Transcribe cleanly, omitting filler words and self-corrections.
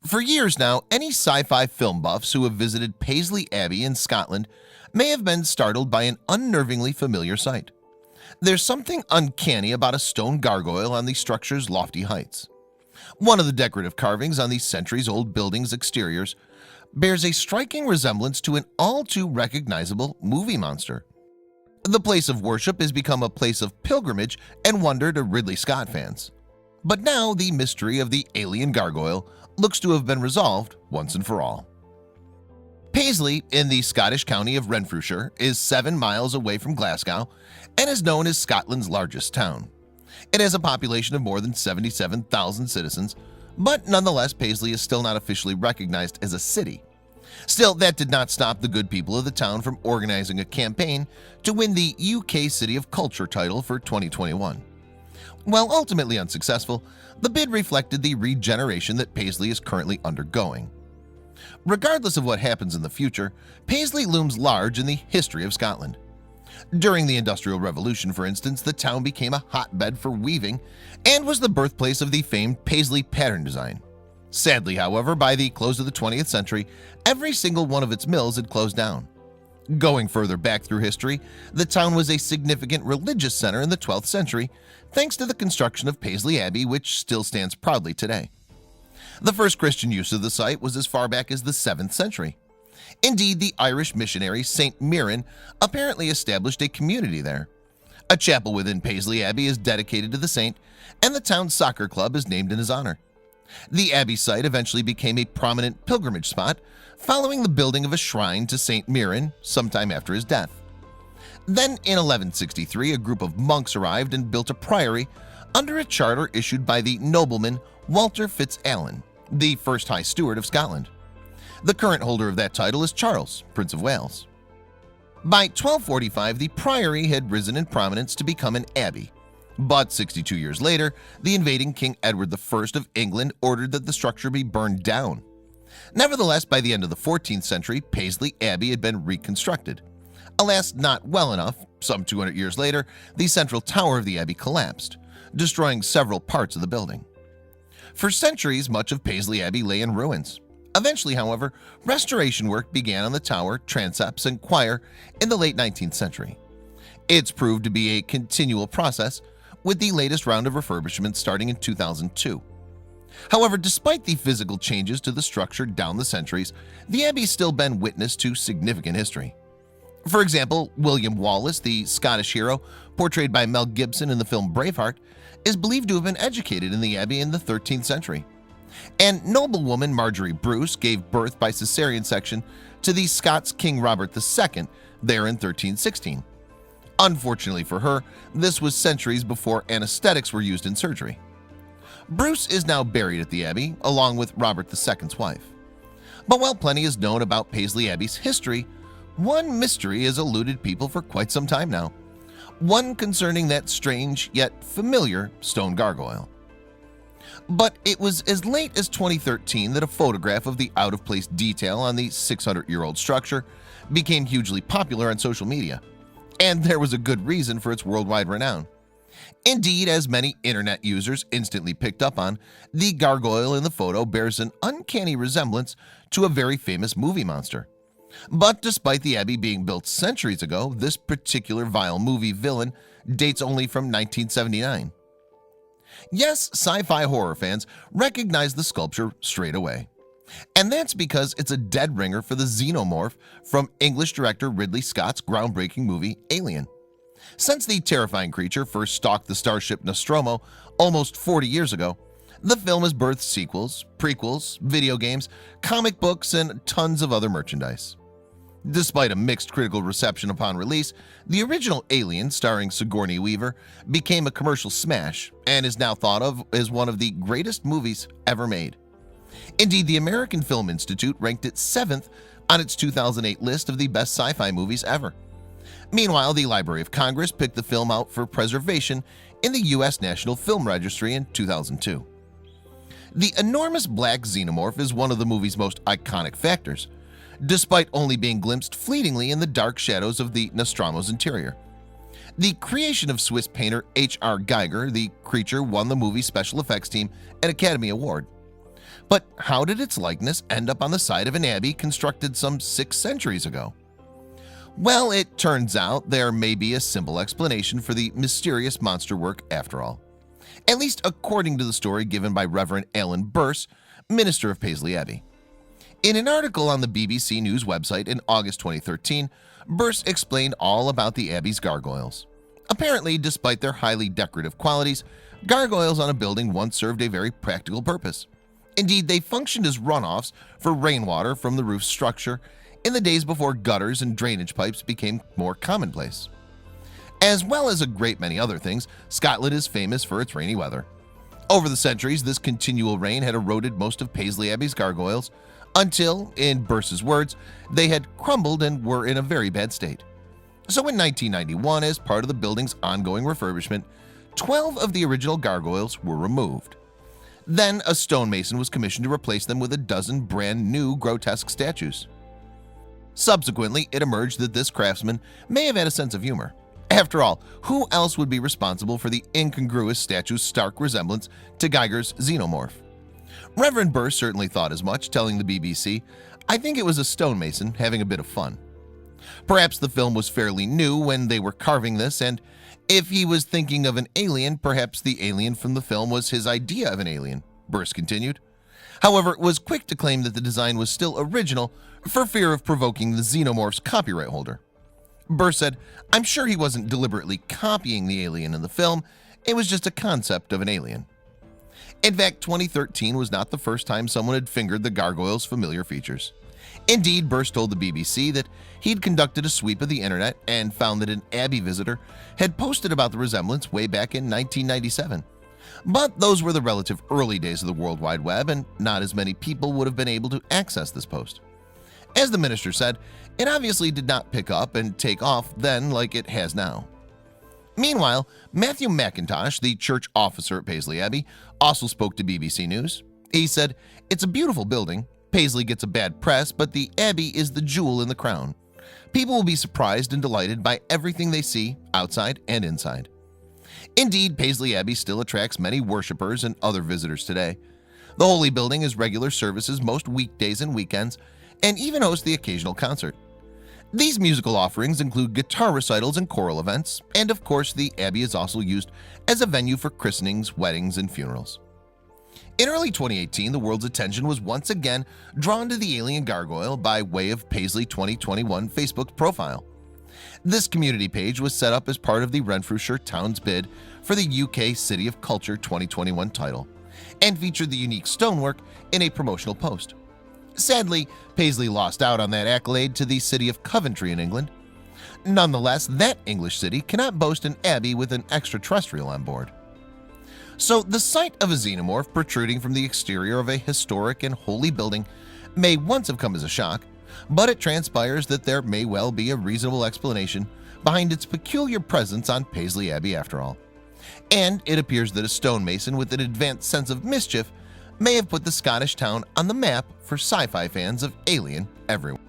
For years now, any sci-fi film buffs who have visited Paisley Abbey in Scotland may have been startled by an unnervingly familiar sight. There's something uncanny about a stone gargoyle on the structure's lofty heights. One of the decorative carvings on the centuries-old building's exteriors bears a striking resemblance to an all-too-recognizable movie monster. The place of worship has become a place of pilgrimage and wonder to Ridley Scott fans. But now the mystery of the alien gargoyle looks to have been resolved once and for all. Paisley, in the Scottish county of Renfrewshire, is 7 miles away from Glasgow and is known as Scotland's largest town. It has a population of more than 77,000 citizens, but nonetheless Paisley is still not officially recognized as a city. Still, that did not stop the good people of the town from organizing a campaign to win the UK City of Culture title for 2021. While ultimately unsuccessful, the bid reflected the regeneration that Paisley is currently undergoing. Regardless of what happens in the future, Paisley looms large in the history of Scotland. During the Industrial Revolution, for instance, the town became a hotbed for weaving and was the birthplace of the famed Paisley pattern design. Sadly, however, by the close of the 20th century, every single one of its mills had closed down. Going further back through history, the town was a significant religious center in the 12th century, thanks to the construction of Paisley Abbey, which still stands proudly today. The first Christian use of the site was as far back as the 7th century. Indeed, the Irish missionary St. Mirren apparently established a community there. A chapel within Paisley Abbey is dedicated to the saint, and the town's soccer club is named in his honor. The Abbey site eventually became a prominent pilgrimage spot, following the building of a shrine to St. Mirren sometime after his death. Then in 1163, a group of monks arrived and built a priory under a charter issued by the nobleman Walter Fitz-Alan, the first High Steward of Scotland. The current holder of that title is Charles, Prince of Wales. By 1245, the priory had risen in prominence to become an abbey, but 62 years later, the invading King Edward I of England ordered that the structure be burned down. Nevertheless, by the end of the 14th century, Paisley Abbey had been reconstructed. Alas, not well enough. Some 200 years later, the central tower of the abbey collapsed, destroying several parts of the building. For centuries, much of Paisley Abbey lay in ruins. Eventually, however, restoration work began on the tower, transepts, and choir in the late 19th century. It's proved to be a continual process, with the latest round of refurbishment starting in 2002. However, despite the physical changes to the structure down the centuries, the Abbey's still been witness to significant history. For example, William Wallace, the Scottish hero portrayed by Mel Gibson in the film Braveheart, is believed to have been educated in the Abbey in the 13th century. And noblewoman Marjorie Bruce gave birth by cesarean section to the Scots King Robert II there in 1316. Unfortunately for her, this was centuries before anesthetics were used in surgery. Bruce is now buried at the Abbey, along with Robert II's wife. But while plenty is known about Paisley Abbey's history, one mystery has eluded people for quite some time now. One concerning that strange yet familiar stone gargoyle. But it was as late as 2013 that a photograph of the out-of-place detail on the 600-year-old structure became hugely popular on social media. And there was a good reason for its worldwide renown. Indeed, as many internet users instantly picked up on, the gargoyle in the photo bears an uncanny resemblance to a very famous movie monster. But despite the Abbey being built centuries ago, this particular vile movie villain dates only from 1979. Yes, sci-fi horror fans recognize the sculpture straight away. And that's because it's a dead ringer for the Xenomorph from English director Ridley Scott's groundbreaking movie Alien. Since the terrifying creature first stalked the starship Nostromo almost 40 years ago, the film has birthed sequels, prequels, video games, comic books, and tons of other merchandise. Despite a mixed critical reception upon release, the original Alien, starring Sigourney Weaver, became a commercial smash and is now thought of as one of the greatest movies ever made. Indeed, the American Film Institute ranked it 7th on its 2008 list of the best sci-fi movies ever. Meanwhile, the Library of Congress picked the film out for preservation in the U.S. National Film Registry in 2002. The enormous black xenomorph is one of the movie's most iconic factors, despite only being glimpsed fleetingly in the dark shadows of the Nostromo's interior. The creation of Swiss painter H.R. Giger, the creature won the movie's special effects team an Academy Award. But how did its likeness end up on the side of an abbey constructed some 6 centuries ago? Well, it turns out there may be a simple explanation for the mysterious monster work after all. At least according to the story given by Reverend Alan Burse, minister of Paisley Abbey. In an article on the BBC News website in August 2013, Burse explained all about the Abbey's gargoyles. Apparently, despite their highly decorative qualities, gargoyles on a building once served a very practical purpose. Indeed, they functioned as runoffs for rainwater from the roof structure in the days before gutters and drainage pipes became more commonplace. As well as a great many other things, Scotland is famous for its rainy weather. Over the centuries, this continual rain had eroded most of Paisley Abbey's gargoyles until, in Burse's words, they had crumbled and were in a very bad state. So in 1991, as part of the building's ongoing refurbishment, 12 of the original gargoyles were removed. Then a stonemason was commissioned to replace them with a dozen brand new grotesque statues. Subsequently, it emerged that this craftsman may have had a sense of humor. After all, who else would be responsible for the incongruous statue's stark resemblance to Giger's Xenomorph? Reverend Burse certainly thought as much, telling the BBC, "I think it was a stonemason having a bit of fun." Perhaps the film was fairly new when they were carving this, and if he was thinking of an alien, perhaps the alien from the film was his idea of an alien, Burse continued. However, it was quick to claim that the design was still original for fear of provoking the Xenomorph's copyright holder. Burse said, "I'm sure he wasn't deliberately copying the alien in the film, it was just a concept of an alien." In fact, 2013 was not the first time someone had fingered the gargoyle's familiar features. Indeed, Burse told the BBC that he'd conducted a sweep of the internet and found that an Abbey visitor had posted about the resemblance way back in 1997. But those were the relative early days of the World Wide Web, and not as many people would have been able to access this post. As the minister said, it obviously did not pick up and take off then like it has now. Meanwhile, Matthew McIntosh, the church officer at Paisley Abbey, also spoke to BBC News. He said, "It's a beautiful building. Paisley gets a bad press, but the Abbey is the jewel in the crown. People will be surprised and delighted by everything they see, outside and inside." Indeed, Paisley Abbey still attracts many worshippers and other visitors today. The holy building has regular services most weekdays and weekends, and even hosts the occasional concert. These musical offerings include guitar recitals and choral events, and of course the Abbey is also used as a venue for christenings, weddings, and funerals. In early 2018, the world's attention was once again drawn to the alien gargoyle by way of Paisley 2021 Facebook profile. This community page was set up as part of the Renfrewshire town's bid for the UK City of Culture 2021 title, and featured the unique stonework in a promotional post. Sadly, Paisley lost out on that accolade to the city of Coventry in England. Nonetheless, that English city cannot boast an abbey with an extraterrestrial on board. So the sight of a xenomorph protruding from the exterior of a historic and holy building may once have come as a shock, but it transpires that there may well be a reasonable explanation behind its peculiar presence on Paisley Abbey after all. And it appears that a stonemason with an advanced sense of mischief may have put the Scottish town on the map for sci-fi fans of Alien everywhere.